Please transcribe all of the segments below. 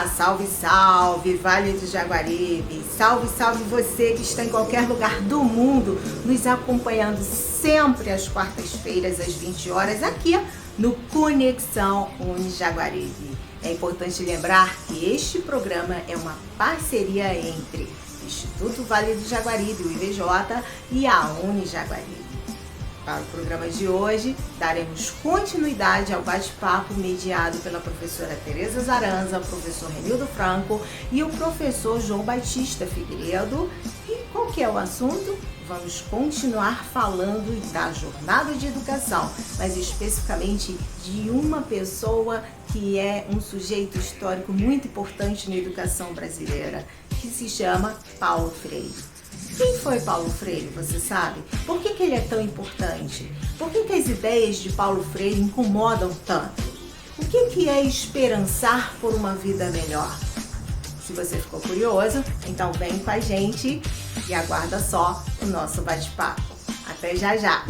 Salve, salve, Vale do Jaguaribe! Salve, salve você que está em qualquer lugar do mundo, nos acompanhando sempre às quartas-feiras, às 20 horas, aqui no Conexão Unijaguaribe. É importante lembrar que este programa é uma parceria entre o Instituto Vale do Jaguaribe, o IVJ, e a Unijaguaribe. Para o programa de hoje, daremos continuidade ao bate-papo mediado pela professora Tereza Zaranza, o professor Renildo Franco e o professor João Batista Figueiredo. E qual que é o assunto? Vamos continuar falando da jornada de educação, mas especificamente de uma pessoa que é um sujeito histórico muito importante na educação brasileira, que se chama Paulo Freire. Quem foi Paulo Freire, você sabe? Por que ele é tão importante? Por que as ideias de Paulo Freire incomodam tanto? O que é esperançar por uma vida melhor? Se você ficou curioso, então vem com a gente e aguarda só o nosso bate-papo. Até já já!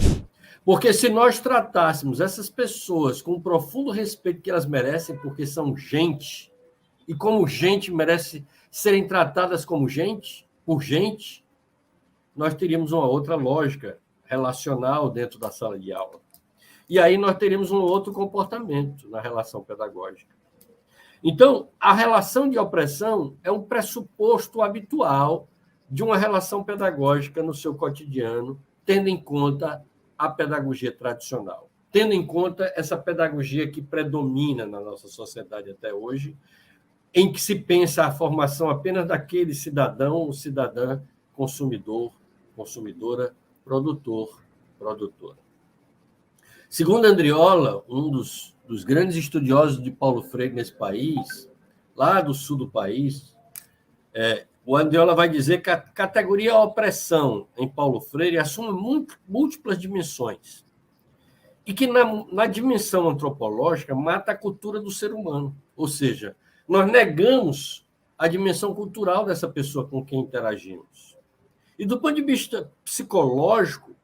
Porque se nós tratássemos essas pessoas com o profundo respeito que elas merecem, porque são gente, e como gente merece serem tratadas como gente, por gente, nós teríamos uma outra lógica relacional dentro da sala de aula. E aí nós teríamos um outro comportamento na relação pedagógica. Então, a relação de opressão é um pressuposto habitual de uma relação pedagógica no seu cotidiano, tendo em conta a pedagogia tradicional, tendo em conta essa pedagogia que predomina na nossa sociedade até hoje, em que se pensa a formação apenas daquele cidadão ou cidadã consumidor, consumidora, produtor, produtora. Segundo Andriola, um dos grandes estudiosos de Paulo Freire nesse país, lá do sul do país, o Andriola vai dizer que a categoria opressão em Paulo Freire assume múltiplas dimensões e que na dimensão antropológica mata a cultura do ser humano, ou seja, nós negamos a dimensão cultural dessa pessoa com quem interagimos. E do ponto de vista psicológico,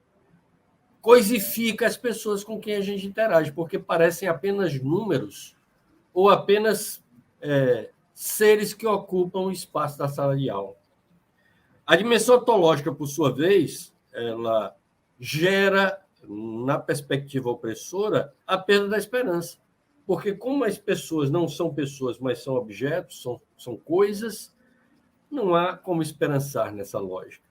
coisifica as pessoas com quem a gente interage, porque parecem apenas números ou apenas seres que ocupam o espaço da sala de aula. A dimensão ontológica, por sua vez, ela gera, na perspectiva opressora, a perda da esperança. Porque como as pessoas não são pessoas, mas são objetos, são coisas, não há como esperançar nessa lógica.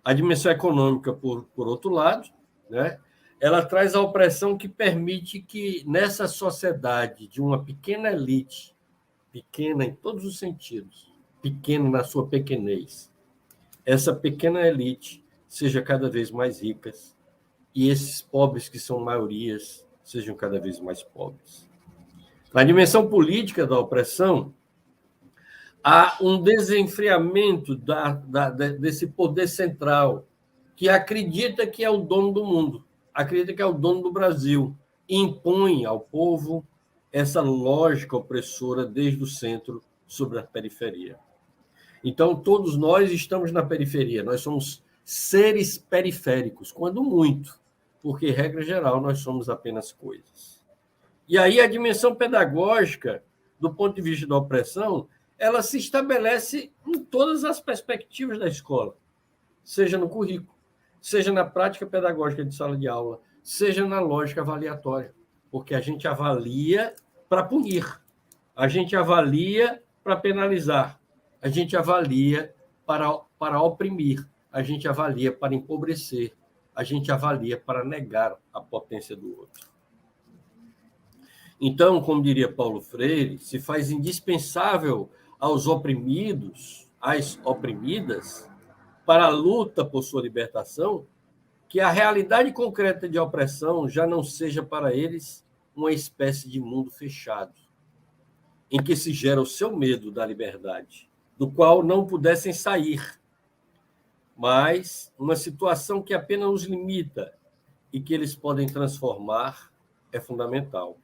A dimensão econômica, por outro lado, né, ela traz a opressão que permite que, nessa sociedade de uma pequena elite, pequena em todos os sentidos, pequena na sua pequenez, essa pequena elite seja cada vez mais rica e esses pobres, que são maiorias, sejam cada vez mais pobres. Na dimensão política da opressão, há um desenfreamento desse poder central que acredita que é o dono do mundo, acredita que é o dono do Brasil, e impõe ao povo essa lógica opressora desde o centro sobre a periferia. Então, todos nós estamos na periferia, nós somos seres periféricos, quando muito, porque, regra geral, nós somos apenas coisas. E aí a dimensão pedagógica, do ponto de vista da opressão, ela se estabelece em todas as perspectivas da escola, seja no currículo, seja na prática pedagógica de sala de aula, seja na lógica avaliatória, porque a gente avalia para punir, a gente avalia para penalizar, a gente avalia para oprimir, a gente avalia para empobrecer, a gente avalia para negar a potência do outro. Então, como diria Paulo Freire, se faz indispensável aos oprimidos, às oprimidas, para a luta por sua libertação, que a realidade concreta de opressão já não seja para eles uma espécie de mundo fechado, em que se gera o seu medo da liberdade, do qual não pudessem sair, mas uma situação que apenas os limita e que eles podem transformar é fundamental.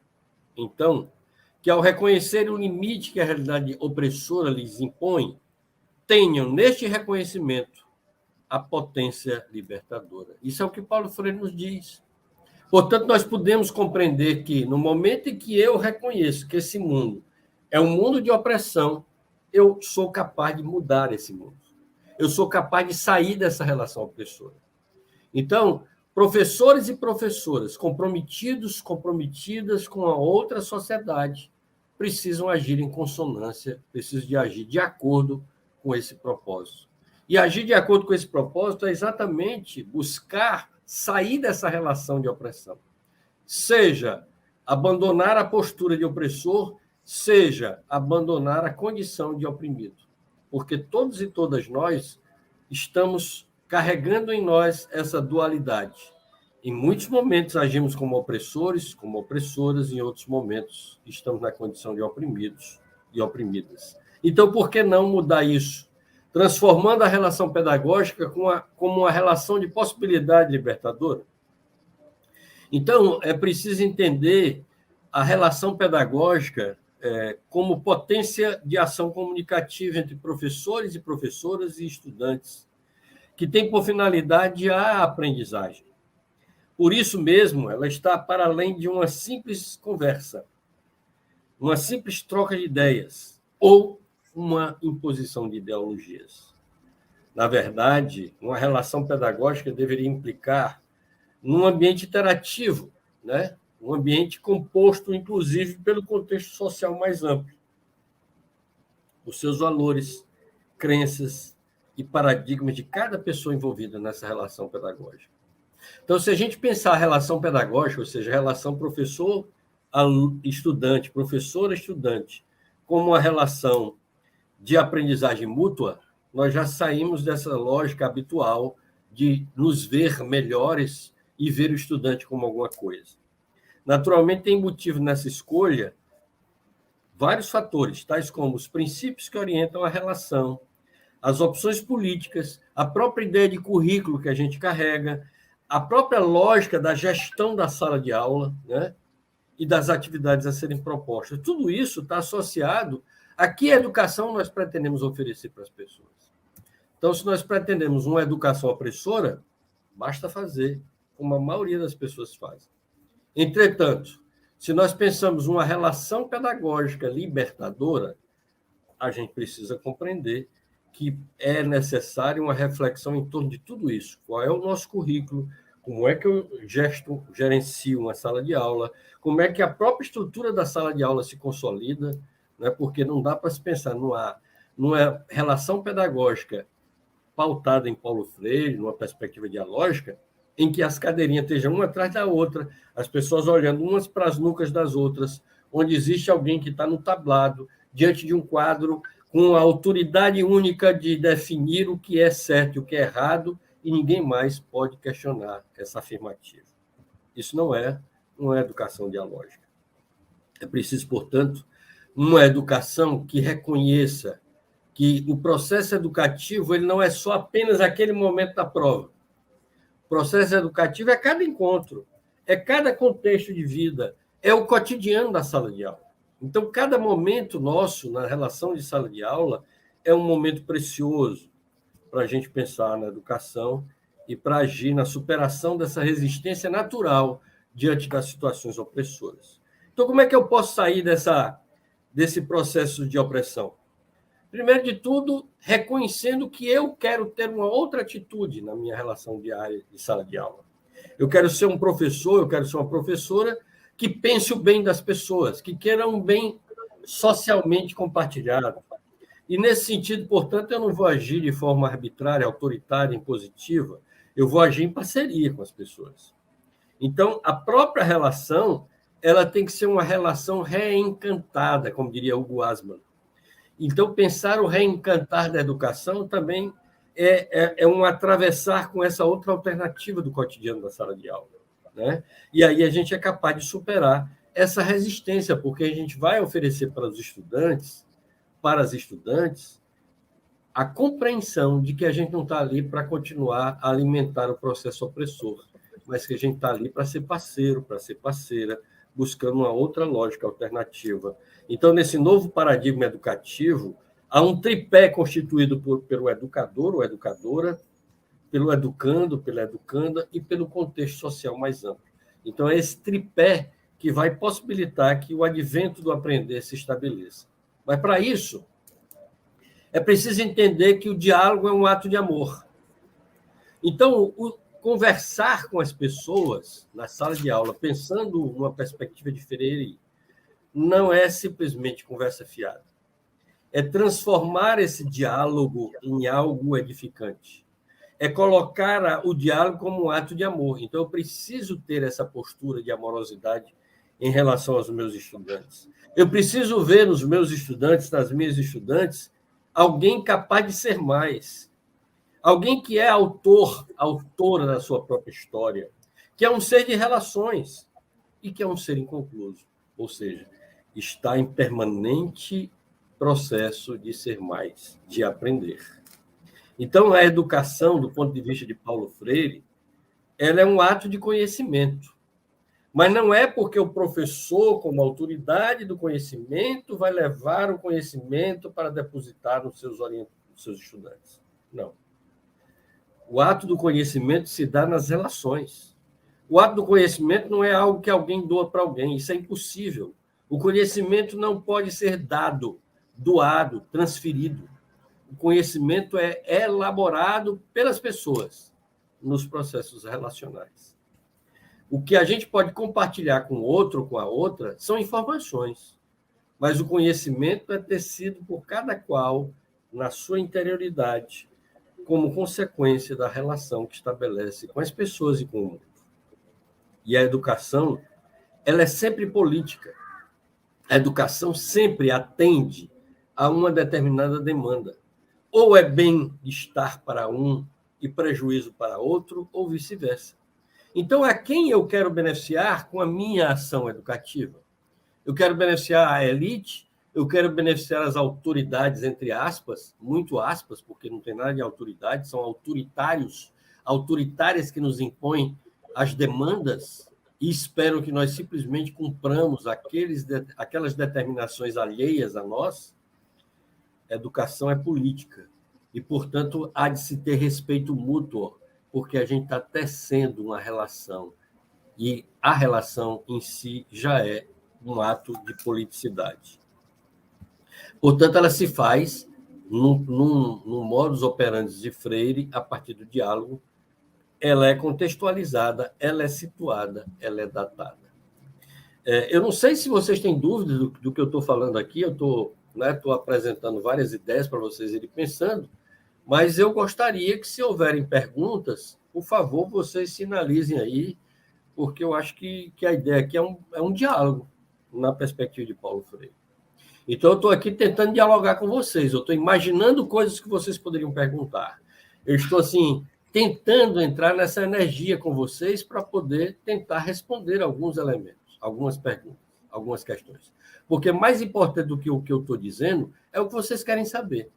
Então, que ao reconhecer o limite que a realidade opressora lhes impõe, tenham neste reconhecimento a potência libertadora. Isso é o que Paulo Freire nos diz. Portanto, nós podemos compreender que, no momento em que eu reconheço que esse mundo é um mundo de opressão, eu sou capaz de mudar esse mundo. Eu sou capaz de sair dessa relação opressora. Então, professores e professoras comprometidas com a outra sociedade precisam agir em consonância, precisam de agir de acordo com esse propósito. E agir de acordo com esse propósito é exatamente buscar sair dessa relação de opressão. Seja abandonar a postura de opressor, seja abandonar a condição de oprimido. Porque todos e todas nós estamos carregando em nós essa dualidade. Em muitos momentos agimos como opressores, como opressoras, em outros momentos estamos na condição de oprimidos e oprimidas. Então, por que não mudar isso? Transformando a relação pedagógica como uma relação de possibilidade libertadora? Então, é preciso entender a relação pedagógica como potência de ação comunicativa entre professores e professoras e estudantes, que tem por finalidade a aprendizagem. Por isso mesmo, ela está para além de uma simples conversa, uma simples troca de ideias ou uma imposição de ideologias. Na verdade, uma relação pedagógica deveria implicar num ambiente interativo, né? Um ambiente composto, inclusive, pelo contexto social mais amplo, os seus valores, crenças e paradigmas de cada pessoa envolvida nessa relação pedagógica. Então, se a gente pensar a relação pedagógica, ou seja, a relação professor-estudante, professor-estudante, como uma relação de aprendizagem mútua, nós já saímos dessa lógica habitual de nos ver melhores e ver o estudante como alguma coisa. Naturalmente, tem motivo nessa escolha vários fatores, tais como os princípios que orientam a relação, as opções políticas, a própria ideia de currículo que a gente carrega, a própria lógica da gestão da sala de aula, né? E das atividades a serem propostas. Tudo isso está associado a que educação nós pretendemos oferecer para as pessoas. Então, se nós pretendemos uma educação opressora, basta fazer como a maioria das pessoas faz. Entretanto, se nós pensamos uma relação pedagógica libertadora, a gente precisa compreender que é necessária uma reflexão em torno de tudo isso. Qual é o nosso currículo? Como é que eu gerencio uma sala de aula? Como é que a própria estrutura da sala de aula se consolida? Né? Porque não dá para se pensar numa relação pedagógica pautada em Paulo Freire, numa perspectiva dialógica, em que as cadeirinhas estejam uma atrás da outra, as pessoas olhando umas para as nucas das outras, onde existe alguém que está no tablado, diante de um quadro, com a autoridade única de definir o que é certo e o que é errado, e ninguém mais pode questionar essa afirmativa. Isso não é uma educação dialógica. É preciso, portanto, uma educação que reconheça que o processo educativo ele não é só apenas aquele momento da prova. O processo educativo é cada encontro, é cada contexto de vida, é o cotidiano da sala de aula. Então, cada momento nosso na relação de sala de aula é um momento precioso para a gente pensar na educação e para agir na superação dessa resistência natural diante das situações opressoras. Então, como é que eu posso sair desse processo de opressão? Primeiro de tudo, reconhecendo que eu quero ter uma outra atitude na minha relação diária de sala de aula. Eu quero ser um professor, eu quero ser uma professora que pense o bem das pessoas, que queira um bem socialmente compartilhado. E, nesse sentido, portanto, eu não vou agir de forma arbitrária, autoritária, impositiva, eu vou agir em parceria com as pessoas. Então, a própria relação ela tem que ser uma relação reencantada, como diria Hugo Asman. Então, pensar o reencantar da educação também é um atravessar com essa outra alternativa do cotidiano da sala de aula. Né? E aí a gente é capaz de superar essa resistência, porque a gente vai oferecer para os estudantes, para as estudantes, a compreensão de que a gente não está ali para continuar a alimentar o processo opressor, mas que a gente está ali para ser parceiro, para ser parceira, buscando uma outra lógica alternativa. Então, nesse novo paradigma educativo, há um tripé constituído pelo educador ou educadora, pelo educando, pela educanda e pelo contexto social mais amplo. Então, é esse tripé que vai possibilitar que o advento do aprender se estabeleça. Mas, para isso, é preciso entender que o diálogo é um ato de amor. Então, conversar com as pessoas na sala de aula, pensando numa perspectiva de Freire, não é simplesmente conversa fiada. É transformar esse diálogo em algo edificante. É colocar o diálogo como um ato de amor. Então, eu preciso ter essa postura de amorosidade em relação aos meus estudantes. Eu preciso ver nos meus estudantes, nas minhas estudantes, alguém capaz de ser mais. Alguém que é autora da sua própria história, que é um ser de relações e que é um ser inconcluso. Ou seja, está em permanente processo de ser mais, de aprender. Então, a educação, do ponto de vista de Paulo Freire, ela é um ato de conhecimento. Mas não é porque o professor, como autoridade do conhecimento, vai levar o conhecimento para depositar nos seus estudantes. Não. O ato do conhecimento se dá nas relações. O ato do conhecimento não é algo que alguém doa para alguém. Isso é impossível. O conhecimento não pode ser dado, doado, transferido. O conhecimento é elaborado pelas pessoas nos processos relacionais. O que a gente pode compartilhar com o outro ou com a outra são informações, mas o conhecimento é tecido por cada qual na sua interioridade, como consequência da relação que estabelece com as pessoas e com o mundo. E a educação, ela é sempre política. A educação sempre atende a uma determinada demanda. Ou é bem-estar para um e prejuízo para outro, ou vice-versa. Então, a quem eu quero beneficiar com a minha ação educativa? Eu quero beneficiar a elite, eu quero beneficiar as autoridades, entre aspas, muito aspas, porque não tem nada de autoridade, são autoritárias que nos impõem as demandas e esperam que nós simplesmente cumpramos aquelas determinações alheias a nós. Educação é política e, portanto, há de se ter respeito mútuo, porque a gente está tecendo uma relação e a relação em si já é um ato de politicidade. Portanto, ela se faz num modus operandi de Freire a partir do diálogo. Ela é contextualizada, ela é situada, ela é datada. Eu não sei se vocês têm dúvidas do que eu estou falando aqui, eu estou apresentando várias ideias para vocês irem pensando, mas eu gostaria que, se houverem perguntas, por favor, vocês sinalizem aí, porque eu acho que a ideia aqui é um diálogo na perspectiva de Paulo Freire. Então, eu estou aqui tentando dialogar com vocês, eu estou imaginando coisas que vocês poderiam perguntar. Eu estou, assim, tentando entrar nessa energia com vocês para poder tentar responder alguns elementos, algumas perguntas, algumas questões. Porque mais importante do que o que eu estou dizendo é o que vocês querem saber.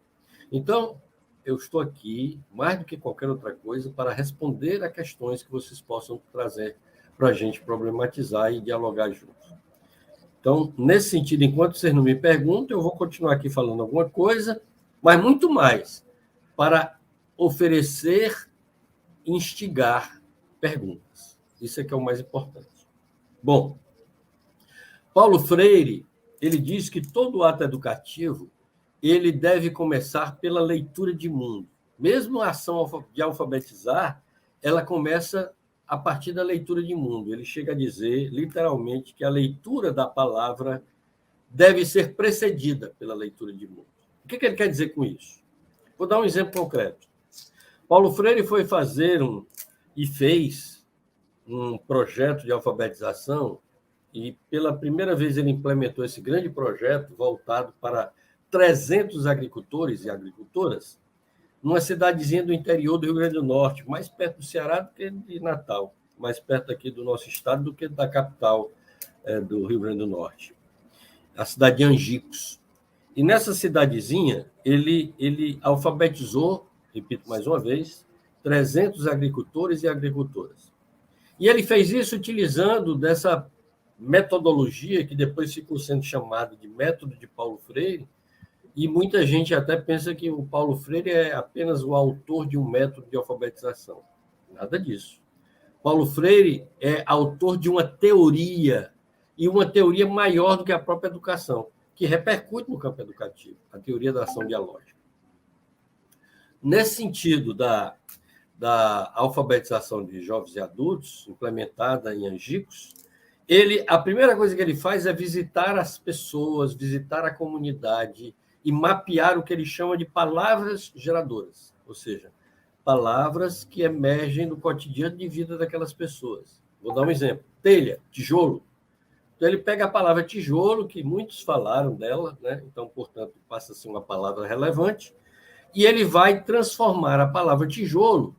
Então, eu estou aqui, mais do que qualquer outra coisa, para responder a questões que vocês possam trazer para a gente problematizar e dialogar juntos. Então, nesse sentido, enquanto vocês não me perguntam, eu vou continuar aqui falando alguma coisa, mas muito mais para oferecer, instigar perguntas. Isso é que é o mais importante. Bom, Paulo Freire, ele diz que todo ato educativo ele deve começar pela leitura de mundo. Mesmo a ação de alfabetizar, ela começa a partir da leitura de mundo. Ele chega a dizer, literalmente, que a leitura da palavra deve ser precedida pela leitura de mundo. O que ele quer dizer com isso? Vou dar um exemplo concreto. Paulo Freire foi fazer e fez um projeto de alfabetização e, pela primeira vez, ele implementou esse grande projeto voltado para 300 agricultores e agricultoras numa cidadezinha do interior do Rio Grande do Norte, mais perto do Ceará do que de Natal, mais perto aqui do nosso estado do que da capital do Rio Grande do Norte, a cidade de Angicos. E nessa cidadezinha, ele alfabetizou, repito mais uma vez, 300 agricultores e agricultoras. E ele fez isso utilizando dessa metodologia que depois ficou sendo chamada de método de Paulo Freire, e muita gente até pensa que o Paulo Freire é apenas o autor de um método de alfabetização. Nada disso. Paulo Freire é autor de uma teoria, e uma teoria maior do que a própria educação, que repercute no campo educativo, a teoria da ação dialógica. Nesse sentido da alfabetização de jovens e adultos, implementada em Angicos, a primeira coisa que ele faz é visitar as pessoas, visitar a comunidade e mapear o que ele chama de palavras geradoras, ou seja, palavras que emergem do cotidiano de vida daquelas pessoas. Vou dar um exemplo. Telha, tijolo. Então, ele pega a palavra tijolo, que muitos falaram dela, né? Então, portanto, passa a ser uma palavra relevante, e ele vai transformar a palavra tijolo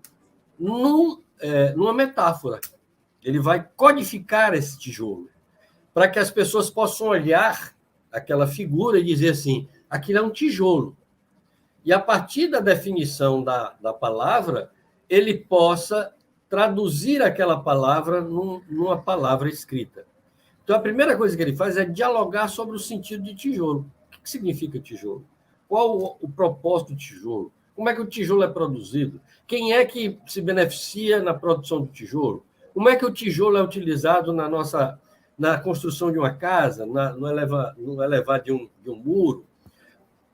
numa metáfora. Ele vai codificar esse tijolo, para que as pessoas possam olhar aquela figura e dizer assim, aquilo é um tijolo. E, a partir da definição da palavra, ele possa traduzir aquela palavra numa palavra escrita. Então, a primeira coisa que ele faz é dialogar sobre o sentido de tijolo. O que significa tijolo? Qual o propósito do tijolo? Como é que o tijolo é produzido? Quem é que se beneficia na produção do tijolo? Como é que o tijolo é utilizado na construção de uma casa, no elevar de um muro?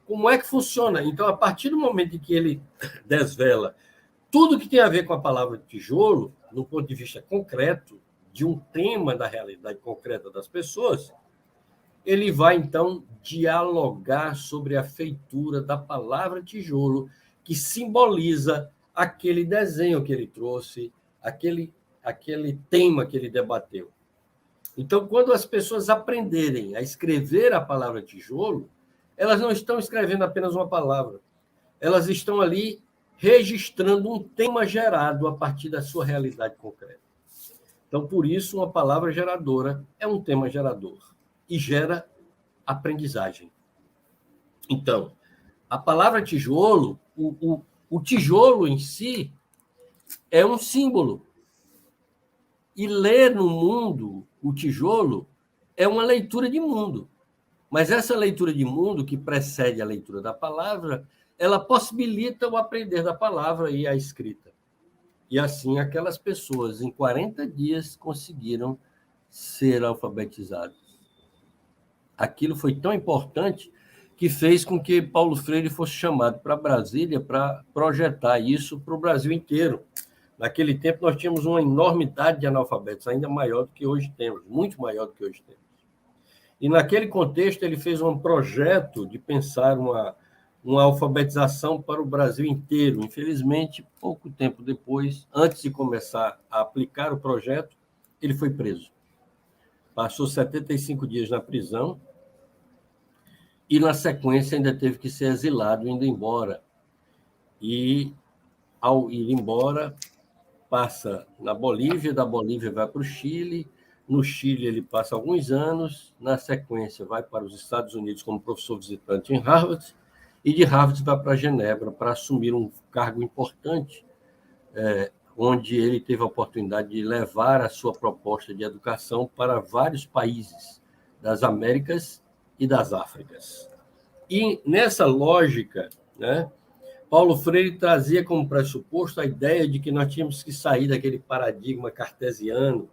Como é que funciona? Então, a partir do momento em que ele desvela tudo que tem a ver com a palavra tijolo, no ponto de vista concreto, de um tema da realidade concreta das pessoas, ele vai, então, dialogar sobre a feitura da palavra tijolo, que simboliza aquele desenho que ele trouxe, aquele tema que ele debateu. Então, quando as pessoas aprenderem a escrever a palavra tijolo, elas não estão escrevendo apenas uma palavra, elas estão ali registrando um tema gerado a partir da sua realidade concreta. Então, por isso, uma palavra geradora é um tema gerador e gera aprendizagem. Então, a palavra tijolo, o tijolo em si é um símbolo. E ler no mundo o tijolo é uma leitura de mundo. Mas essa leitura de mundo, que precede a leitura da palavra, ela possibilita o aprender da palavra e a escrita. E assim, aquelas pessoas, em 40 dias, conseguiram ser alfabetizadas. Aquilo foi tão importante que fez com que Paulo Freire fosse chamado para Brasília para projetar isso para o Brasil inteiro. Naquele tempo, nós tínhamos uma enormidade de analfabetos, ainda maior do que hoje temos, muito maior do que hoje temos. E, naquele contexto, ele fez um projeto de pensar uma alfabetização para o Brasil inteiro. Infelizmente, pouco tempo depois, antes de começar a aplicar o projeto, ele foi preso. Passou 75 dias na prisão e, na sequência, ainda teve que ser exilado, indo embora. E, ao ir embora, passa na Bolívia, da Bolívia vai para o Chile, no Chile ele passa alguns anos, na sequência vai para os Estados Unidos como professor visitante em Harvard, e de Harvard vai para Genebra para assumir um cargo importante, onde ele teve a oportunidade de levar a sua proposta de educação para vários países das Américas e das Áfricas. E, nessa lógica, né, Paulo Freire trazia como pressuposto a ideia de que nós tínhamos que sair daquele paradigma cartesiano,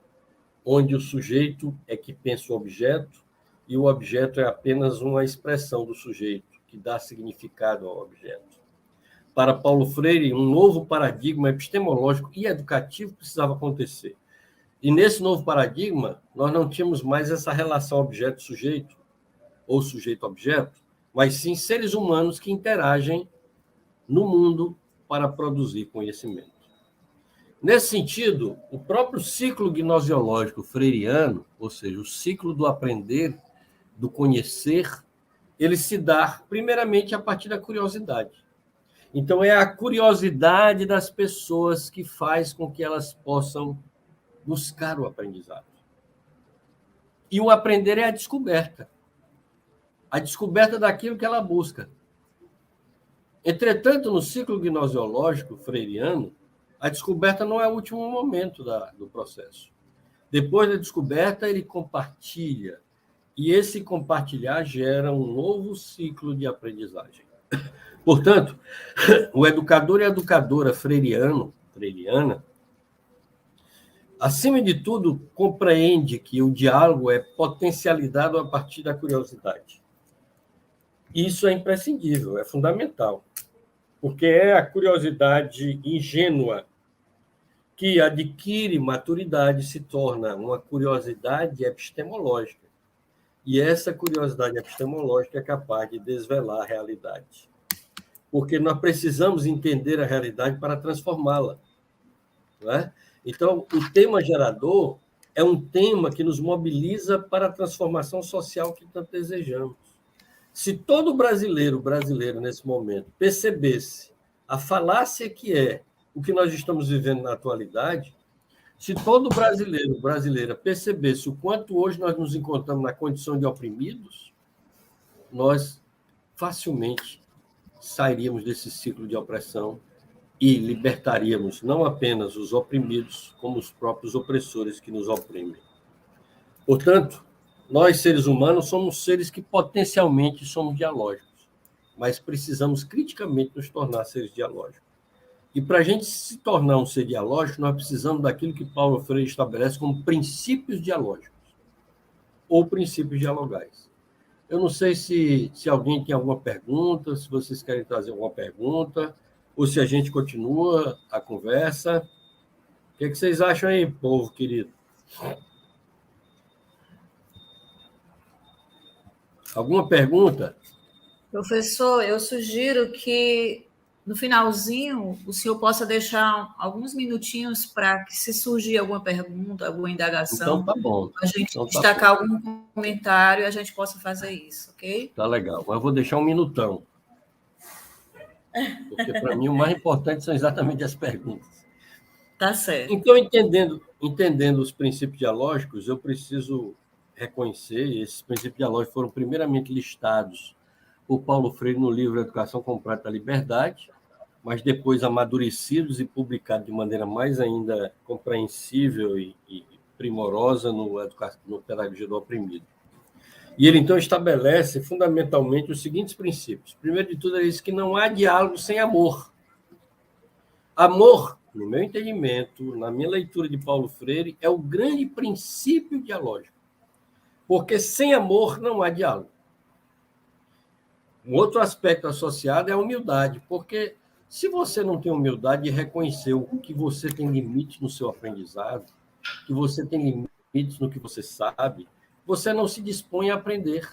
onde o sujeito é que pensa o objeto e o objeto é apenas uma expressão do sujeito, que dá significado ao objeto. Para Paulo Freire, um novo paradigma epistemológico e educativo precisava acontecer. E, nesse novo paradigma, nós não tínhamos mais essa relação objeto-sujeito, ou sujeito-objeto, mas sim seres humanos que interagem no mundo para produzir conhecimento. Nesse sentido, o próprio ciclo gnosiológico freiriano, ou seja, o ciclo do aprender, do conhecer, ele se dá primeiramente a partir da curiosidade. Então, é a curiosidade das pessoas que faz com que elas possam buscar o aprendizado. E o aprender é a descoberta daquilo que ela busca. Entretanto, no ciclo gnosiológico freiriano, a descoberta não é o último momento do processo. Depois da descoberta, ele compartilha. E esse compartilhar gera um novo ciclo de aprendizagem. Portanto, o educador e a educadora freiriana, acima de tudo, compreende que o diálogo é potencializado a partir da curiosidade. Isso é imprescindível, é fundamental, porque é a curiosidade ingênua que adquire maturidade, se torna uma curiosidade epistemológica. E essa curiosidade epistemológica é capaz de desvelar a realidade. Porque nós precisamos entender a realidade para transformá-la. Não é? Então, o tema gerador é um tema que nos mobiliza para a transformação social que tanto desejamos. Se todo brasileiro, nesse momento, percebesse a falácia que é o que nós estamos vivendo na atualidade, se todo brasileira percebesse o quanto hoje nós nos encontramos na condição de oprimidos, nós facilmente sairíamos desse ciclo de opressão e libertaríamos não apenas os oprimidos, como os próprios opressores que nos oprimem. Portanto, nós, seres humanos, somos seres que potencialmente somos dialógicos, mas precisamos criticamente nos tornar seres dialógicos. E para a gente se tornar um ser dialógico, nós precisamos daquilo que Paulo Freire estabelece como princípios dialógicos, ou princípios dialogais. Eu não sei se alguém tem alguma pergunta, se vocês querem trazer alguma pergunta, ou se a gente continua a conversa. O que vocês acham aí, povo querido? Alguma pergunta? Professor, eu sugiro que no finalzinho o senhor possa deixar alguns minutinhos para que, se surgir alguma pergunta, alguma indagação, então, tá bom. A gente destacar algum comentário e a gente possa fazer isso, ok? Tá legal. Mas eu vou deixar um minutão. Porque, para mim, o mais importante são exatamente as perguntas. Tá certo. Então, entendendo os princípios dialógicos, eu preciso reconhecer, e esses princípios dialógicos foram primeiramente listados por Paulo Freire no livro Educação Completa da Liberdade, mas depois amadurecidos e publicados de maneira mais ainda compreensível e primorosa no Pedagogia do Oprimido. E ele, então, estabelece fundamentalmente os seguintes princípios. Primeiro de tudo, ele diz que não há diálogo sem amor. Amor, no meu entendimento, na minha leitura de Paulo Freire, é o grande princípio dialógico. Porque sem amor não há diálogo. Um outro aspecto associado é a humildade, porque se você não tem humildade de reconhecer que você tem limites no seu aprendizado, que você tem limites no que você sabe, você não se dispõe a aprender,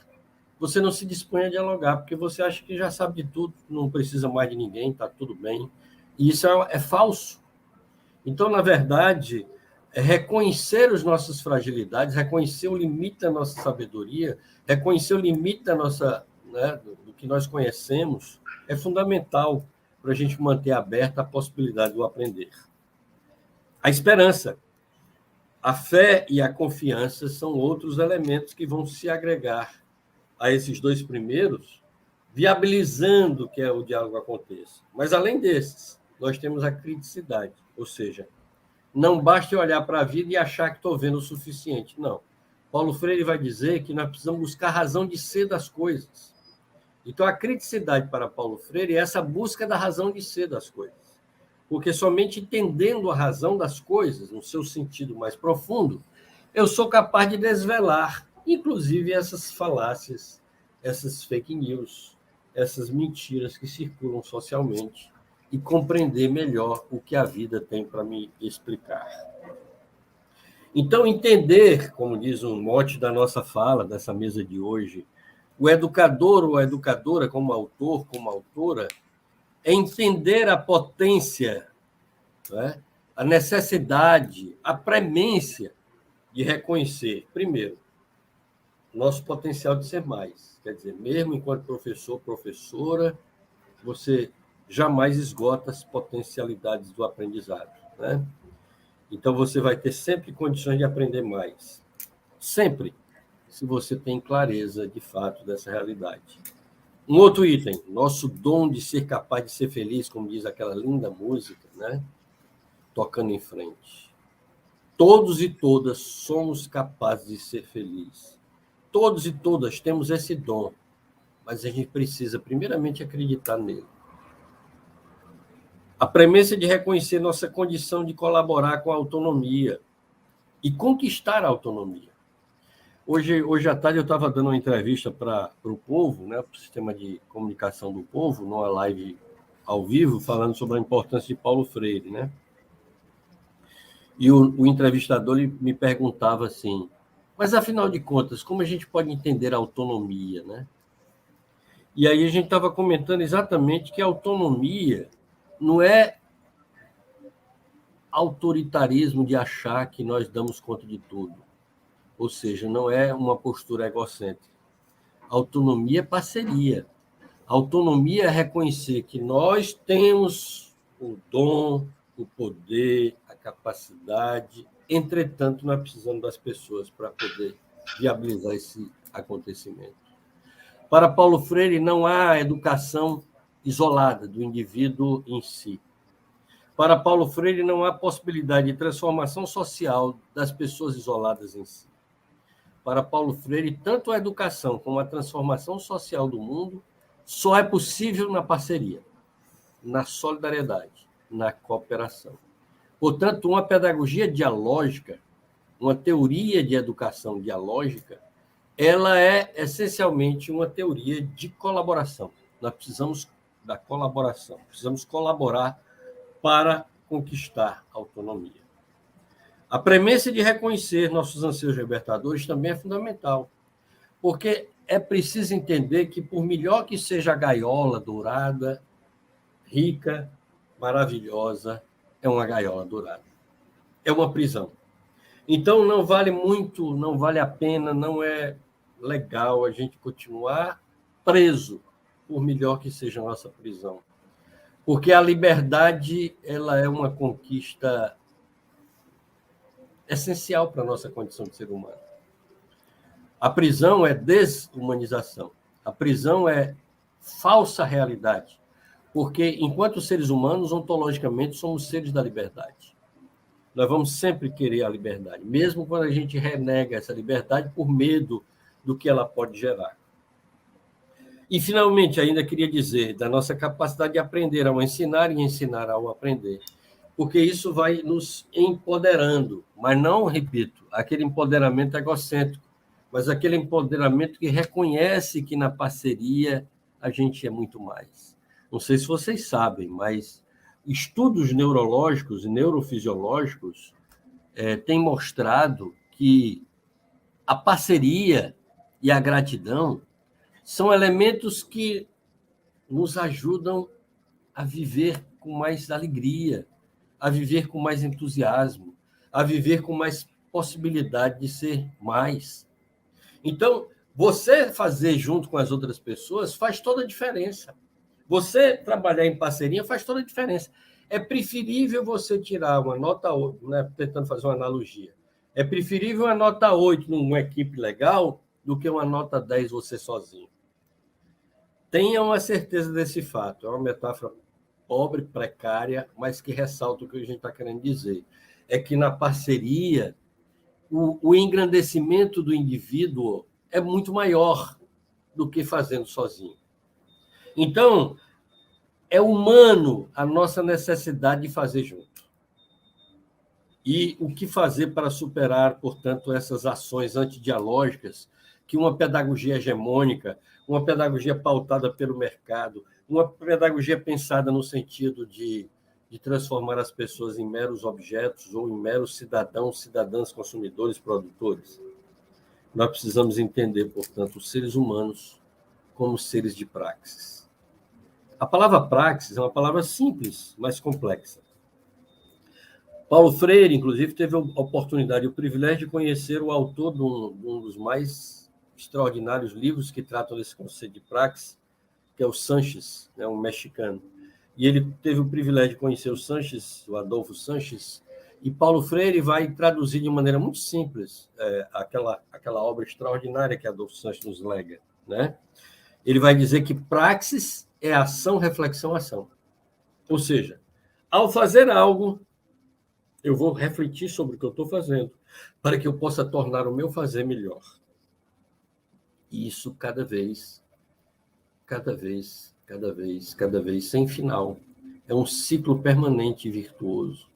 você não se dispõe a dialogar, porque você acha que já sabe de tudo, não precisa mais de ninguém, está tudo bem. E isso é falso. Então, na verdade, é reconhecer as nossas fragilidades, reconhecer o limite da nossa sabedoria, reconhecer o limite da nossa, do que nós conhecemos, é fundamental para a gente manter aberta a possibilidade do aprender. A esperança, a fé e a confiança são outros elementos que vão se agregar a esses dois primeiros, viabilizando que o diálogo aconteça. Mas, além desses, nós temos a criticidade, ou seja, não basta eu olhar para a vida e achar que estou vendo o suficiente. Não. Paulo Freire vai dizer que nós precisamos buscar a razão de ser das coisas. Então, a criticidade para Paulo Freire é essa busca da razão de ser das coisas. Porque somente entendendo a razão das coisas, no seu sentido mais profundo, eu sou capaz de desvelar, inclusive, essas falácias, essas fake news, essas mentiras que circulam socialmente, e compreender melhor o que a vida tem para me explicar. Então, entender, como diz o mote da nossa fala, dessa mesa de hoje, o educador ou a educadora, como autor, como autora, é entender a potência, né, a necessidade, a premência de reconhecer, primeiro, nosso potencial de ser mais. Quer dizer, mesmo enquanto professor, professora, você jamais esgota as potencialidades do aprendizado, né? Então, você vai ter sempre condições de aprender mais. Sempre, se você tem clareza, de fato, dessa realidade. Um outro item, nosso dom de ser capaz de ser feliz, como diz aquela linda música, né? Tocando em frente. Todos e todas somos capazes de ser felizes. Todos e todas temos esse dom, mas a gente precisa, primeiramente, acreditar nele. A premissa de reconhecer nossa condição de colaborar com a autonomia e conquistar a autonomia. Hoje à tarde eu estava dando uma entrevista para o Povo, né, para o Sistema de Comunicação do Povo, numa live ao vivo, falando sobre a importância de Paulo Freire, né? E o entrevistador ele me perguntava assim, mas afinal de contas, como a gente pode entender a autonomia, né? E aí a gente estava comentando exatamente que a autonomia não é autoritarismo de achar que nós damos conta de tudo. Ou seja, não é uma postura egocêntrica. Autonomia é parceria. Autonomia é reconhecer que nós temos o dom, o poder, a capacidade, entretanto, nós precisamos das pessoas para poder viabilizar esse acontecimento. Para Paulo Freire, não há educação isolada do indivíduo em si. Para Paulo Freire, não há possibilidade de transformação social das pessoas isoladas em si. Para Paulo Freire, tanto a educação como a transformação social do mundo só é possível na parceria, na solidariedade, na cooperação. Portanto, uma pedagogia dialógica, uma teoria de educação dialógica, ela é essencialmente uma teoria de colaboração. Nós precisamos da colaboração, precisamos colaborar para conquistar a autonomia. A premissa de reconhecer nossos anseios libertadores também é fundamental, porque é preciso entender que, por melhor que seja a gaiola dourada, rica, maravilhosa, é uma gaiola dourada. É uma prisão. Então, não vale muito, não vale a pena, não é legal a gente continuar preso, por melhor que seja a nossa prisão. Porque a liberdade ela é uma conquista essencial para a nossa condição de ser humano. A prisão é desumanização. A prisão é falsa realidade. Porque, enquanto seres humanos, ontologicamente, somos seres da liberdade. Nós vamos sempre querer a liberdade, mesmo quando a gente renega essa liberdade por medo do que ela pode gerar. E, finalmente, ainda queria dizer da nossa capacidade de aprender ao ensinar e ensinar ao aprender, porque isso vai nos empoderando, mas não, repito, aquele empoderamento egocêntrico, mas aquele empoderamento que reconhece que na parceria a gente é muito mais. Não sei se vocês sabem, mas estudos neurológicos e neurofisiológicos têm mostrado que a parceria e a gratidão são elementos que nos ajudam a viver com mais alegria, a viver com mais entusiasmo, a viver com mais possibilidade de ser mais. Então, você fazer junto com as outras pessoas faz toda a diferença. Você trabalhar em parceria faz toda a diferença. É preferível você tirar uma nota 8, né, tentando fazer uma analogia. É preferível uma nota 8 numa equipe legal do que uma nota 10 você sozinho. Tenha uma certeza desse fato. É uma metáfora pobre, precária, mas que ressalta o que a gente está querendo dizer. É que na parceria, o engrandecimento do indivíduo é muito maior do que fazendo sozinho. Então, é humano a nossa necessidade de fazer junto. E o que fazer para superar, portanto, essas ações antidialógicas que uma pedagogia hegemônica, uma pedagogia pautada pelo mercado, uma pedagogia pensada no sentido de transformar as pessoas em meros objetos ou em meros cidadãos, cidadãs, consumidores, produtores. Nós precisamos entender, portanto, os seres humanos como seres de praxis. A palavra praxis é uma palavra simples, mas complexa. Paulo Freire, inclusive, teve a oportunidade e o privilégio de conhecer o autor de um dos mais extraordinários livros que tratam desse conceito de praxis, que é o Sanches, né, um mexicano. E ele teve o privilégio de conhecer o Sanches, o Adolfo Sanches, e Paulo Freire vai traduzir de maneira muito simples aquela obra extraordinária que Adolfo Sanches nos lega, né? Ele vai dizer que praxis é ação, reflexão, ação. Ou seja, ao fazer algo, eu vou refletir sobre o que eu estou fazendo, para que eu possa tornar o meu fazer melhor. E isso cada vez, sem final. É um ciclo permanente e virtuoso.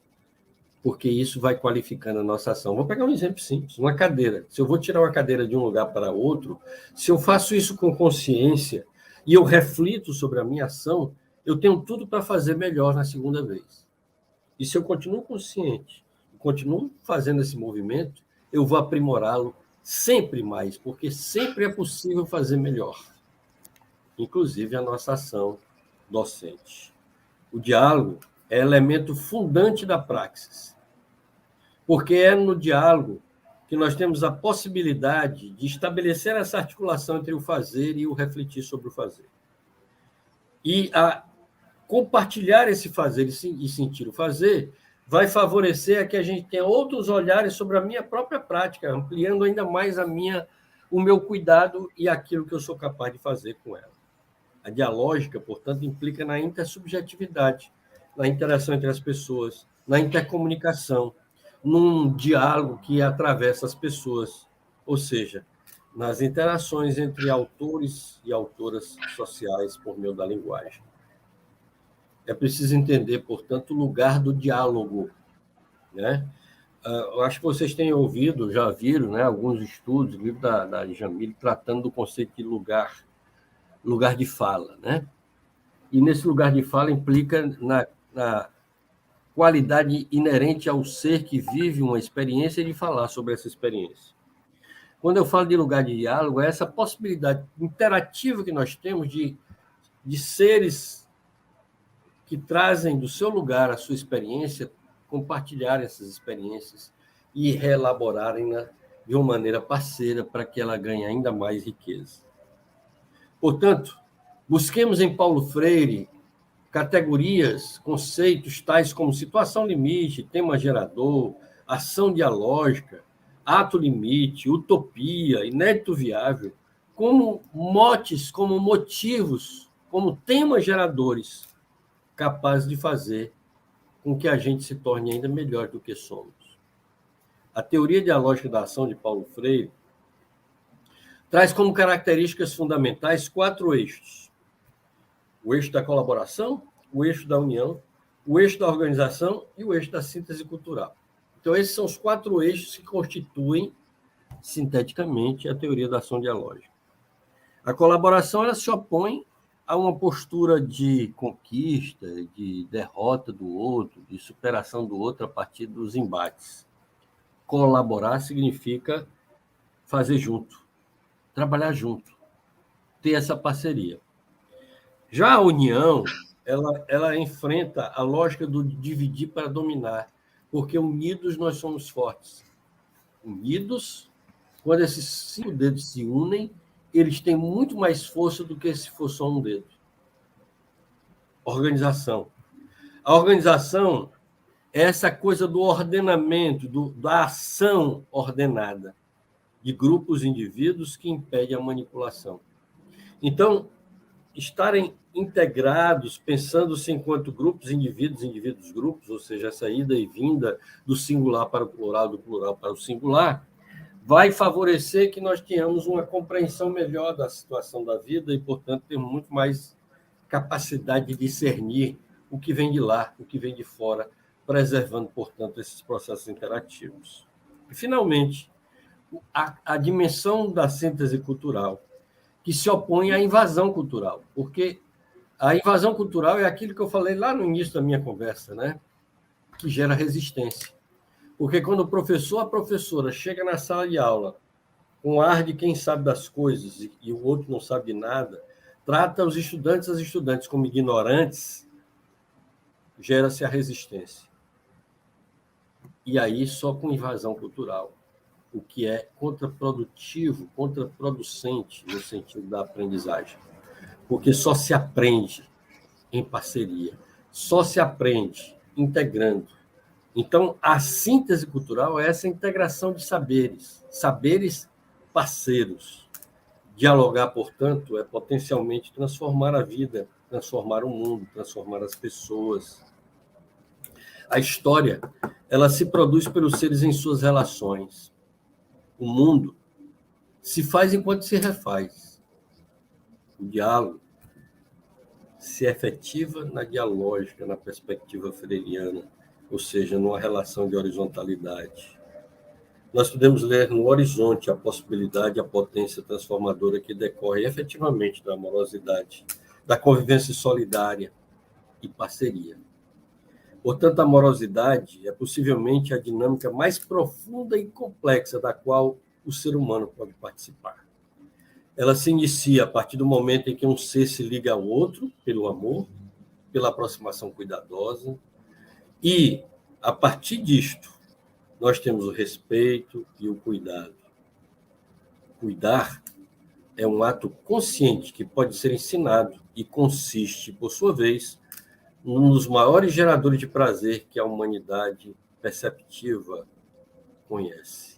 porque isso vai qualificando a nossa ação. Vou pegar um exemplo simples, uma cadeira. Se eu vou tirar uma cadeira de um lugar para outro, se eu faço isso com consciência e eu reflito sobre a minha ação, eu tenho tudo para fazer melhor na segunda vez. E se eu continuo consciente, continuo fazendo esse movimento, eu vou aprimorá-lo sempre mais, porque sempre é possível fazer melhor, inclusive a nossa ação docente. O diálogo é elemento fundante da praxis, porque é no diálogo que nós temos a possibilidade de estabelecer essa articulação entre o fazer e o refletir sobre o fazer. E a compartilhar esse fazer e sentir o fazer vai favorecer a que a gente tenha outros olhares sobre a minha própria prática, ampliando ainda mais o meu cuidado e aquilo que eu sou capaz de fazer com ela. A dialógica, portanto, implica na intersubjetividade, na interação entre as pessoas, na intercomunicação, num diálogo que atravessa as pessoas, ou seja, nas interações entre autores e autoras sociais por meio da linguagem. É preciso entender, portanto, o lugar do diálogo, né? Eu acho que vocês têm ouvido, já viram, né, alguns estudos, livro da Jamile, tratando do conceito de lugar de fala, né? E nesse lugar de fala implica na qualidade inerente ao ser que vive uma experiência e de falar sobre essa experiência. Quando eu falo de lugar de diálogo, é essa possibilidade interativa que nós temos de seres que trazem do seu lugar a sua experiência, compartilharem essas experiências e reelaborarem-na de uma maneira parceira para que ela ganhe ainda mais riqueza. Portanto, busquemos em Paulo Freire categorias, conceitos tais como situação limite, tema gerador, ação dialógica, ato limite, utopia, inédito viável, como motes, como motivos, como temas geradores capazes de fazer com que a gente se torne ainda melhor do que somos. A teoria dialógica da ação de Paulo Freire traz como características fundamentais 4 eixos: o eixo da colaboração, o eixo da união, o eixo da organização e o eixo da síntese cultural. Então, esses são os 4 eixos que constituem, sinteticamente, a teoria da ação dialógica. A colaboração ela se opõe a uma postura de conquista, de derrota do outro, de superação do outro a partir dos embates. Colaborar significa fazer junto, trabalhar junto, ter essa parceria. Já a união, ela enfrenta a lógica do dividir para dominar, porque unidos nós somos fortes. Unidos, quando esses 5 dedos se unem, eles têm muito mais força do que se for só um dedo. Organização. A organização é essa coisa do ordenamento, da ação ordenada de grupos e indivíduos que impede a manipulação. Então, estarem integrados, pensando-se enquanto grupos, indivíduos, grupos, ou seja, essa ida e vinda do singular para o plural, do plural para o singular, vai favorecer que nós tenhamos uma compreensão melhor da situação da vida e, portanto, temos muito mais capacidade de discernir o que vem de lá, o que vem de fora, preservando, portanto, esses processos interativos. E, finalmente, a dimensão da síntese cultural, que se opõe à invasão cultural, porque a invasão cultural é aquilo que eu falei lá no início da minha conversa, né? Que gera resistência. Porque quando o professor, a professora chega na sala de aula com ar de quem sabe das coisas e o outro não sabe de nada, trata os estudantes, as estudantes como ignorantes, gera-se a resistência. E aí só com invasão cultural, o que é contraprodutivo, contraproducente no sentido da aprendizagem. Porque só se aprende em parceria, só se aprende integrando. Então, a síntese cultural é essa integração de saberes, saberes parceiros. Dialogar, portanto, é potencialmente transformar a vida, transformar o mundo, transformar as pessoas. A história, ela se produz pelos seres em suas relações. O mundo se faz enquanto se refaz. O diálogo se efetiva na dialógica, na perspectiva freiriana, ou seja, numa relação de horizontalidade. Nós podemos ler no horizonte a possibilidade, a potência transformadora que decorre efetivamente da amorosidade, da convivência solidária e parceria. Portanto, a amorosidade é possivelmente a dinâmica mais profunda e complexa da qual o ser humano pode participar. Ela se inicia a partir do momento em que um ser se liga ao outro pelo amor, pela aproximação cuidadosa, e, a partir disto, nós temos o respeito e o cuidado. Cuidar é um ato consciente que pode ser ensinado e consiste, por sua vez, num dos maiores geradores de prazer que a humanidade perceptiva conhece.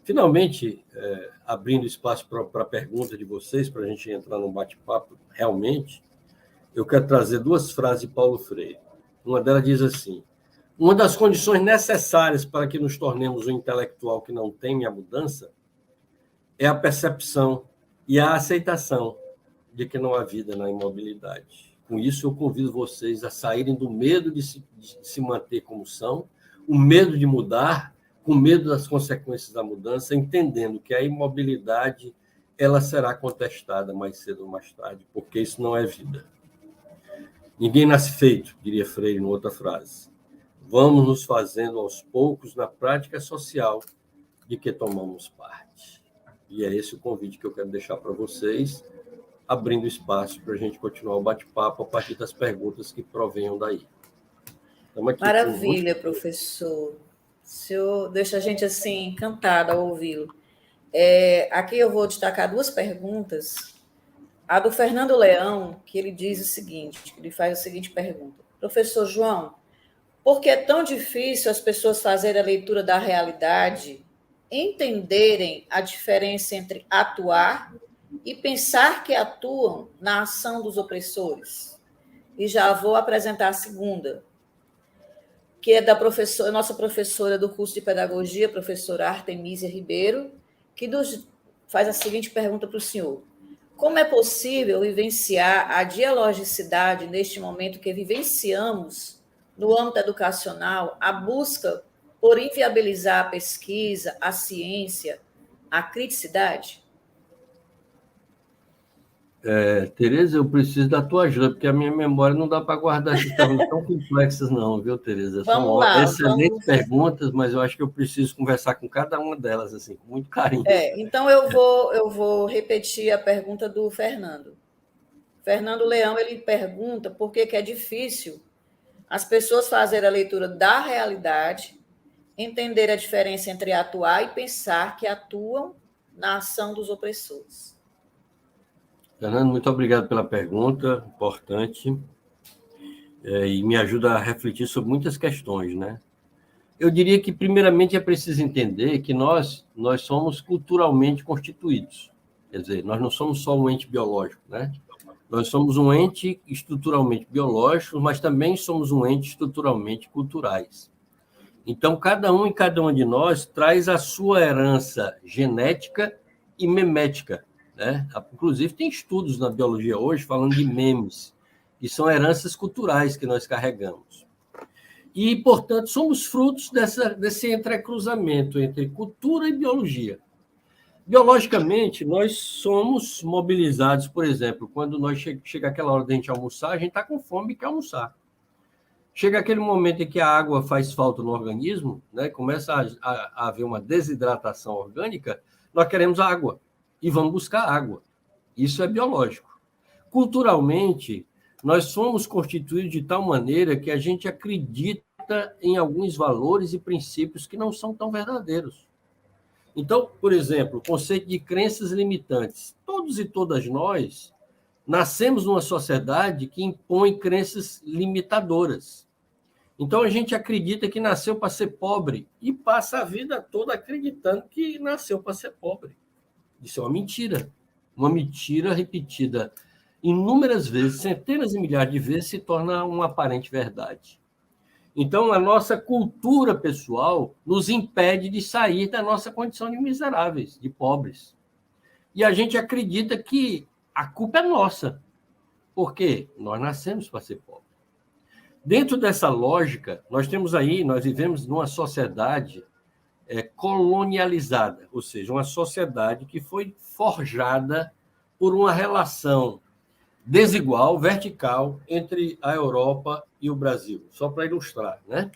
Finalmente, abrindo espaço para a pergunta de vocês, para a gente entrar num bate-papo, realmente, eu quero trazer duas frases de Paulo Freire. Uma delas diz assim: uma das condições necessárias para que nos tornemos um intelectual que não teme a mudança é a percepção e a aceitação de que não há vida na imobilidade. Com isso, eu convido vocês a saírem do medo de se manter como são, o medo de mudar, com medo das consequências da mudança, entendendo que a imobilidade ela será contestada mais cedo ou mais tarde, porque isso não é vida. Ninguém nasce feito, diria Freire em outra frase. Vamos nos fazendo aos poucos na prática social de que tomamos parte. E é esse o convite que eu quero deixar para vocês, abrindo espaço para a gente continuar o bate-papo a partir das perguntas que provenham daí. Maravilha, professor. O senhor deixa a gente assim encantada ao ouvi-lo. Aqui eu vou destacar duas perguntas. A do Fernando Leão, que ele diz o seguinte, ele faz a seguinte pergunta: professor João, por que é tão difícil as pessoas fazerem a leitura da realidade, entenderem a diferença entre atuar e pensar que atuam na ação dos opressores? E já vou apresentar a segunda, que é da nossa professora do curso de Pedagogia, professora Artemísia Ribeiro, que faz a seguinte pergunta para o senhor: como é possível vivenciar a dialogicidade neste momento que vivenciamos no âmbito educacional, a busca por inviabilizar a pesquisa, a ciência, a criticidade? Tereza, eu preciso da tua ajuda, porque a minha memória não dá para guardar essas perguntas tão complexas, não, viu, Tereza? Vamos lá. Excelentes perguntas, mas eu acho que eu preciso conversar com cada uma delas, assim, com muito carinho. Então, eu vou repetir a pergunta do Fernando. Fernando Leão, ele pergunta por que é difícil as pessoas fazerem a leitura da realidade, entender a diferença entre atuar e pensar que atuam na ação dos opressores. Fernando, muito obrigado pela pergunta, importante, e me ajuda a refletir sobre muitas questões, né? Eu diria que, primeiramente, é preciso entender que nós somos culturalmente constituídos. Quer dizer, nós não somos só um ente biológico, né? Nós somos um ente estruturalmente biológico, mas também somos um ente estruturalmente culturais. Então, cada um e cada uma de nós traz a sua herança genética e memética, né? Inclusive, tem estudos na biologia hoje falando de memes, que são heranças culturais que nós carregamos. E, portanto, somos frutos desse entrecruzamento entre cultura e biologia. Biologicamente, nós somos mobilizados, por exemplo, quando nós chega aquela hora de a gente almoçar, a gente está com fome e quer almoçar. Chega aquele momento em que a água faz falta no organismo, né? Começa a haver uma desidratação orgânica, nós queremos água e vamos buscar água. Isso é biológico. Culturalmente, nós somos constituídos de tal maneira que a gente acredita em alguns valores e princípios que não são tão verdadeiros. Então, por exemplo, o conceito de crenças limitantes. Todos e todas nós nascemos numa sociedade que impõe crenças limitadoras. Então, a gente acredita que nasceu para ser pobre e passa a vida toda acreditando que nasceu para ser pobre. Isso é uma mentira repetida inúmeras vezes, centenas de milhares de vezes, se torna uma aparente verdade. Então, a nossa cultura pessoal nos impede de sair da nossa condição de miseráveis, de pobres. E a gente acredita que a culpa é nossa, porque nós nascemos para ser pobres. Dentro dessa lógica, nós vivemos numa sociedade colonializada, ou seja, uma sociedade que foi forjada por uma relação desigual, vertical, entre a Europa e o Brasil, só para ilustrar, né?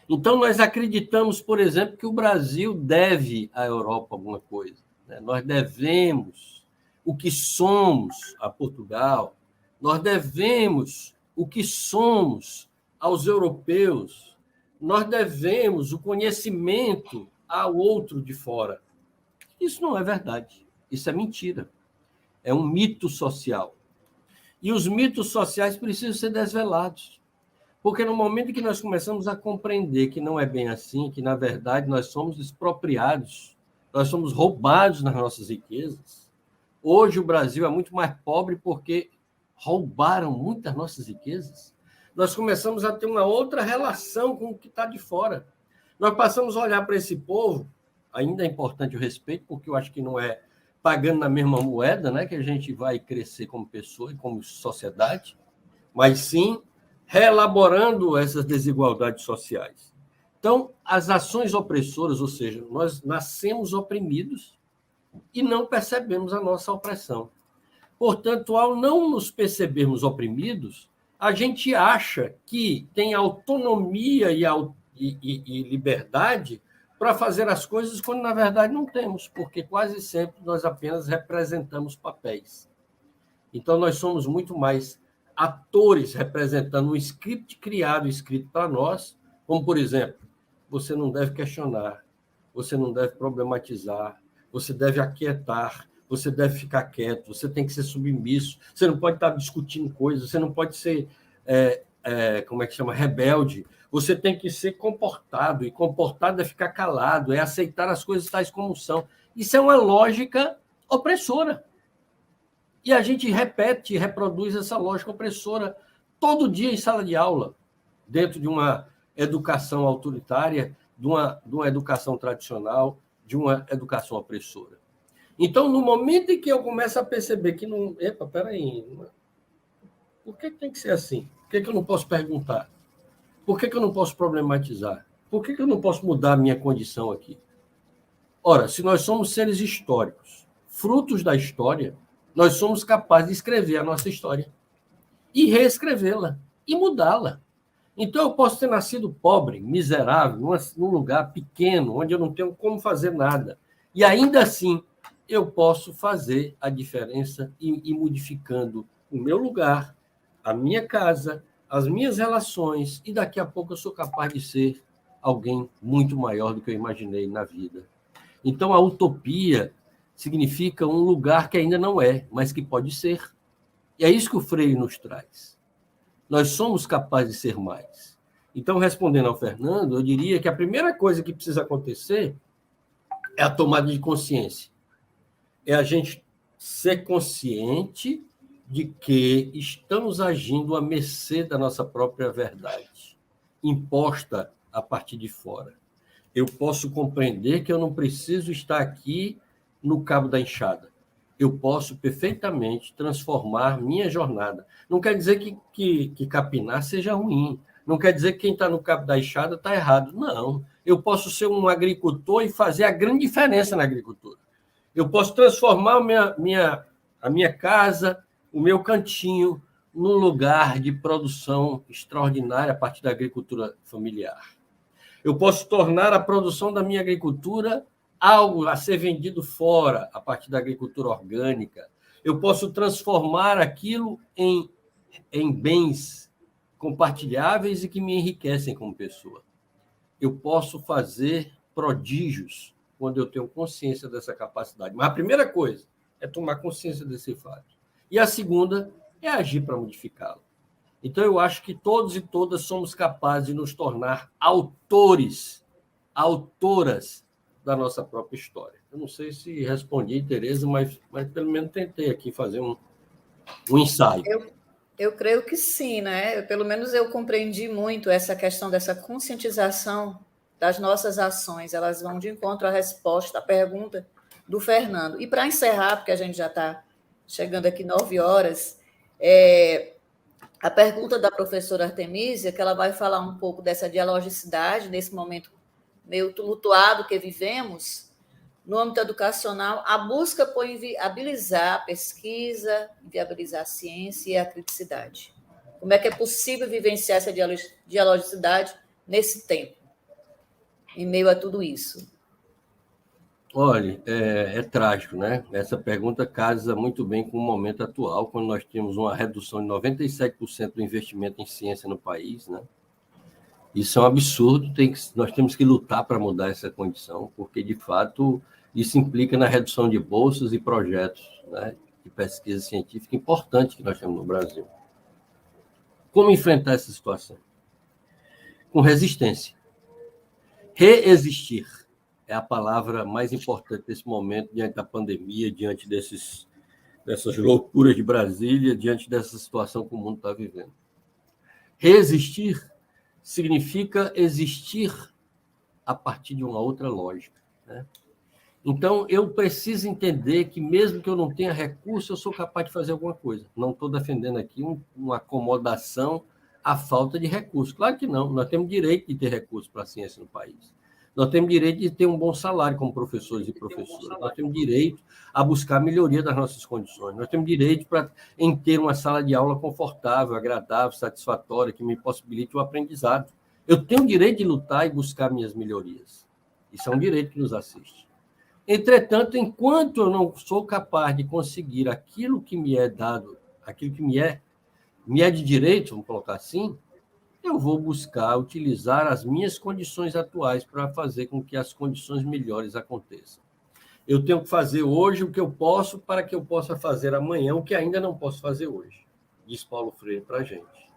Então, nós acreditamos, por exemplo, que o Brasil deve à Europa alguma coisa, né? Nós devemos o que somos a Portugal, nós devemos o que somos aos europeus, nós devemos o conhecimento ao outro de fora. Isso não é verdade, isso é mentira. É um mito social. E os mitos sociais precisam ser desvelados. Porque no momento em que nós começamos a compreender que não é bem assim, que, na verdade, nós somos expropriados, nós somos roubados nas nossas riquezas. Hoje o Brasil é muito mais pobre porque roubaram muitas nossas riquezas. Nós começamos a ter uma outra relação com o que está de fora. Nós passamos a olhar para esse povo, ainda é importante o respeito, porque eu acho que não é pagando na mesma moeda, né, que a gente vai crescer como pessoa e como sociedade, mas sim reelaborando essas desigualdades sociais. Então, as ações opressoras, ou seja, nós nascemos oprimidos e não percebemos a nossa opressão. Portanto, ao não nos percebermos oprimidos, a gente acha que tem autonomia e liberdade para fazer as coisas, quando, na verdade, não temos, porque quase sempre nós apenas representamos papéis. Então, nós somos muito mais atores representando um script criado, escrito para nós, como, por exemplo, você não deve questionar, você não deve problematizar, você deve aquietar, você deve ficar quieto, você tem que ser submisso, você não pode estar discutindo coisas, você não pode ser, rebelde, você tem que ser comportado, e comportado é ficar calado, é aceitar as coisas tais como são. Isso é uma lógica opressora. E a gente repete e reproduz essa lógica opressora todo dia em sala de aula, dentro de uma educação autoritária, de uma educação tradicional, de uma educação opressora. Então, no momento em que eu começo a perceber que não... Epa, peraí, por que tem que ser assim? Por que eu não posso perguntar? Por que eu não posso problematizar? Por que eu não posso mudar a minha condição aqui? Ora, se nós somos seres históricos, frutos da história, nós somos capazes de escrever a nossa história e reescrevê-la e mudá-la. Então, eu posso ter nascido pobre, miserável, num lugar pequeno, onde eu não tenho como fazer nada. E ainda assim, eu posso fazer a diferença e modificando o meu lugar, a minha casa, as minhas relações, e daqui a pouco eu sou capaz de ser alguém muito maior do que eu imaginei na vida. Então, a utopia significa um lugar que ainda não é, mas que pode ser. E é isso que o Freire nos traz. Nós somos capazes de ser mais. Então, respondendo ao Fernando, eu diria que a primeira coisa que precisa acontecer é a tomada de consciência. É a gente ser consciente de que estamos agindo à mercê da nossa própria verdade, imposta a partir de fora. Eu posso compreender que eu não preciso estar aqui no cabo da enxada. Eu posso perfeitamente transformar minha jornada. Não quer dizer que capinar seja ruim. Não quer dizer que quem está no cabo da enxada está errado. Não. Eu posso ser um agricultor e fazer a grande diferença na agricultura. Eu posso transformar a minha casa, o meu cantinho, num lugar de produção extraordinária a partir da agricultura familiar. Eu posso tornar a produção da minha agricultura algo a ser vendido fora, a partir da agricultura orgânica. Eu posso transformar aquilo em bens compartilháveis e que me enriquecem como pessoa. Eu posso fazer prodígios quando eu tenho consciência dessa capacidade. Mas a primeira coisa é tomar consciência desse fato. E a segunda é agir para modificá-lo. Então, eu acho que todos e todas somos capazes de nos tornar autores, autoras da nossa própria história. Eu não sei se respondi, Tereza, mas pelo menos tentei aqui fazer um ensaio. Eu creio que sim, né? Pelo menos eu compreendi muito essa questão dessa conscientização das nossas ações. Elas vão de encontro à resposta, à pergunta do Fernando. E para encerrar, porque a gente já está chegando aqui 9 horas, A pergunta da professora Artemísia, que ela vai falar um pouco dessa dialogicidade, nesse momento meio tumultuado que vivemos, no âmbito educacional, a busca por viabilizar a pesquisa, viabilizar a ciência e a criticidade. Como é que é possível vivenciar essa dialogicidade nesse tempo, em meio a tudo isso? Olha, é trágico, né? Essa pergunta casa muito bem com o momento atual, quando nós temos uma redução de 97% do investimento em ciência no país, né? Isso é um absurdo, nós temos que lutar para mudar essa condição, porque, de fato, isso implica na redução de bolsas e projetos, né, de pesquisa científica importante que nós temos no Brasil. Como enfrentar essa situação? Com resistência. Reexistir é a palavra mais importante nesse momento, diante da pandemia, diante dessas loucuras de Brasília, diante dessa situação que o mundo está vivendo. Reexistir significa existir a partir de uma outra lógica, né? Então, eu preciso entender que, mesmo que eu não tenha recurso, eu sou capaz de fazer alguma coisa. Não estou defendendo aqui uma acomodação à falta de recursos. Claro que não. Nós temos direito de ter recursos para a ciência no país. Nós temos direito de ter um bom salário como professores e professoras. Nós temos direito a buscar a melhoria das nossas condições. Nós temos direito em ter uma sala de aula confortável, agradável, satisfatória, que me possibilite o aprendizado. Eu tenho o direito de lutar e buscar minhas melhorias. Isso é um direito que nos assiste. Entretanto, enquanto eu não sou capaz de conseguir aquilo que me é dado, aquilo que me é de direito, vamos colocar assim, eu vou buscar utilizar as minhas condições atuais para fazer com que as condições melhores aconteçam. Eu tenho que fazer hoje o que eu posso para que eu possa fazer amanhã o que ainda não posso fazer hoje, diz Paulo Freire para a gente.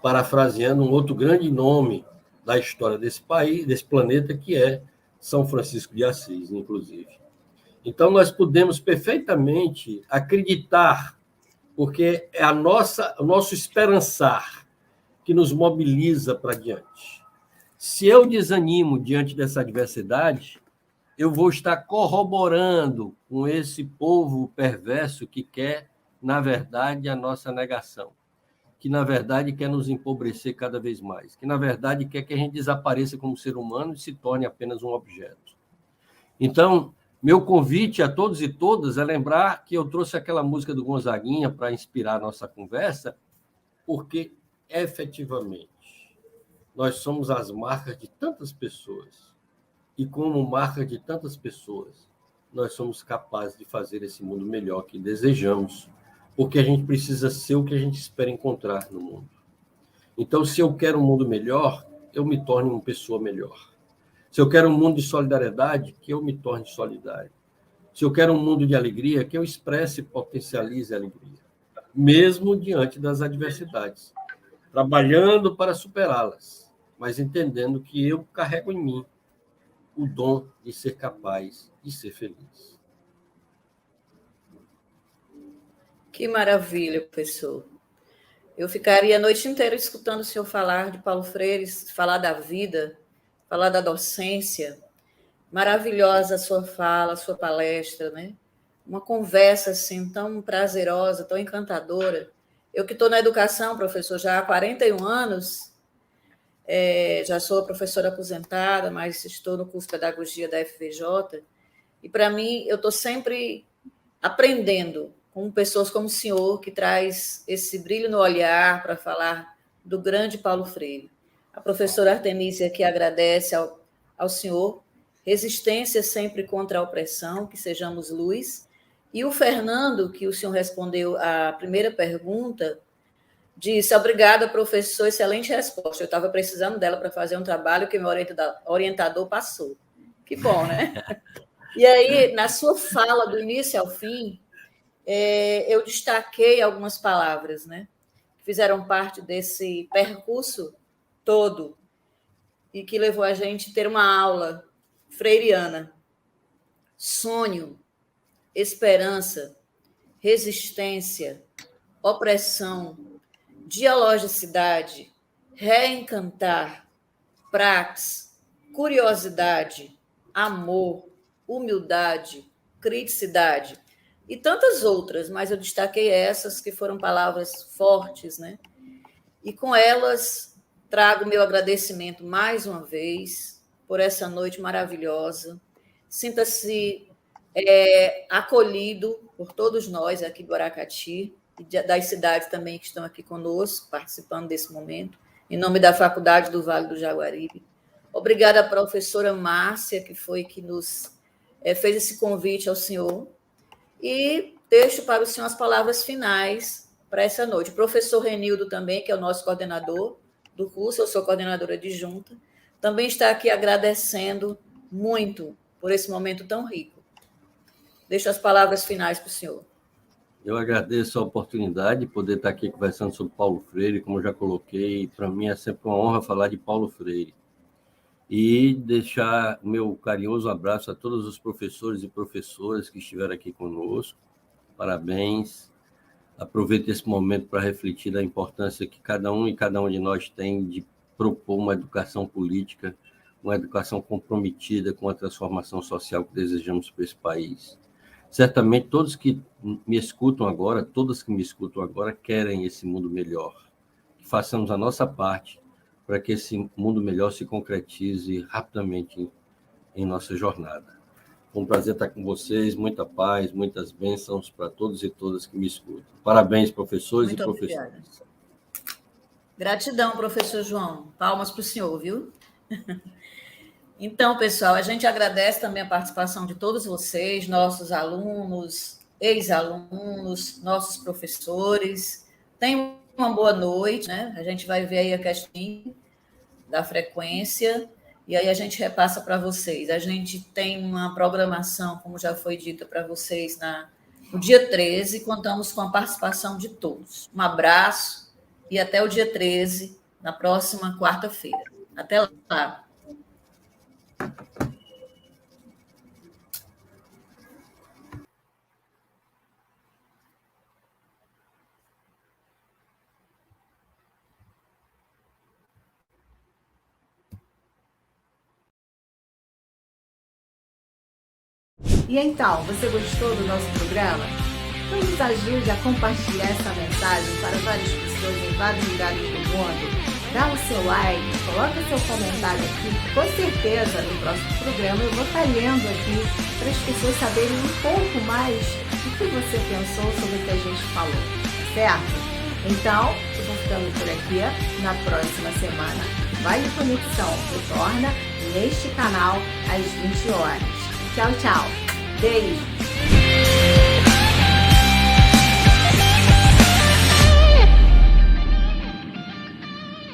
Parafraseando um outro grande nome da história desse país, desse planeta, que é São Francisco de Assis, inclusive. Então, nós podemos perfeitamente acreditar, porque é o nosso esperançar que nos mobiliza para diante. Se eu desanimo diante dessa adversidade, eu vou estar corroborando com esse povo perverso que quer, na verdade, a nossa negação, que, na verdade, quer nos empobrecer cada vez mais, que, na verdade, quer que a gente desapareça como ser humano e se torne apenas um objeto. Então, meu convite a todos e todas é lembrar que eu trouxe aquela música do Gonzaguinha para inspirar a nossa conversa, porque, efetivamente, nós somos as marcas de tantas pessoas, e como marca de tantas pessoas, nós somos capazes de fazer esse mundo melhor que desejamos, porque a gente precisa ser o que a gente espera encontrar no mundo. Então, se eu quero um mundo melhor, eu me torne uma pessoa melhor. Se eu quero um mundo de solidariedade, que eu me torne solidário. Se eu quero um mundo de alegria, que eu expresse e potencialize a alegria, mesmo diante das adversidades, trabalhando para superá-las, mas entendendo que eu carrego em mim o dom de ser capaz de ser feliz. Que maravilha, professor. Eu ficaria a noite inteira escutando o senhor falar de Paulo Freire, falar da vida, falar da docência. Maravilhosa a sua fala, a sua palestra, né? Uma conversa assim tão prazerosa, tão encantadora. Eu que estou na educação, professor, já há 41 anos, já sou professora aposentada, mas estou no curso de pedagogia da FVJ, e para mim eu estou sempre aprendendo com pessoas como o senhor, que traz esse brilho no olhar para falar do grande Paulo Freire. A professora Artemísia, que agradece ao senhor, resistência sempre contra a opressão, que sejamos luz. E o Fernando, que o senhor respondeu à primeira pergunta, disse: obrigada, professor, excelente resposta. Eu estava precisando dela para fazer um trabalho que meu orientador passou. Que bom, né? E aí, na sua fala, do início ao fim, eu destaquei algumas palavras, né, que fizeram parte desse percurso todo e que levou a gente a ter uma aula freiriana. Sonho, esperança, resistência, opressão, dialogicidade, reencantar, praxis, curiosidade, amor, humildade, criticidade e tantas outras, mas eu destaquei essas que foram palavras fortes, né? E com elas, trago meu agradecimento mais uma vez por essa noite maravilhosa. Sinta-se acolhido por todos nós aqui do Aracati e das cidades também que estão aqui conosco, participando desse momento, em nome da Faculdade do Vale do Jaguaribe. Obrigada à professora Márcia, que foi que nos fez esse convite ao senhor. E deixo para o senhor as palavras finais para essa noite. O professor Renildo também, que é o nosso coordenador do curso, eu sou coordenadora adjunta, também está aqui agradecendo muito por esse momento tão rico. Deixo as palavras finais para o senhor. Eu agradeço a oportunidade de poder estar aqui conversando sobre Paulo Freire, como eu já coloquei. Para mim é sempre uma honra falar de Paulo Freire. E deixar meu carinhoso abraço a todos os professores e professoras que estiveram aqui conosco. Parabéns. Aproveito esse momento para refletir da importância que cada um e cada um de nós tem de propor uma educação política, uma educação comprometida com a transformação social que desejamos para esse país. Certamente todos que me escutam agora, todas que me escutam agora, querem esse mundo melhor. Que façamos a nossa parte para que esse mundo melhor se concretize rapidamente em nossa jornada. Foi um prazer estar com vocês, muita paz, muitas bênçãos para todos e todas que me escutam. Parabéns, professores Muito e professoras. Obrigada. Gratidão, professor João. Palmas para o senhor, viu? Então, pessoal, a gente agradece também a participação de todos vocês, nossos alunos, ex-alunos, nossos professores. Tenham uma boa noite, né? A gente vai ver aí a questão da frequência e aí a gente repassa para vocês. A gente tem uma programação, como já foi dita para vocês, no dia 13, contamos com a participação de todos. Um abraço e até o dia 13, na próxima quarta-feira. Até lá. E então, você gostou do nosso programa? Então nos ajude a compartilhar essa mensagem para várias pessoas em vários lugares do mundo. Dá o seu like, coloca seu comentário aqui. Com certeza, no próximo programa eu vou estar lendo aqui para as pessoas saberem um pouco mais do que você pensou sobre o que a gente falou, certo? Então, eu vou ficando por aqui. Na próxima semana, Vale Conexão retorna neste canal às 20 horas. Tchau, tchau. Beijo!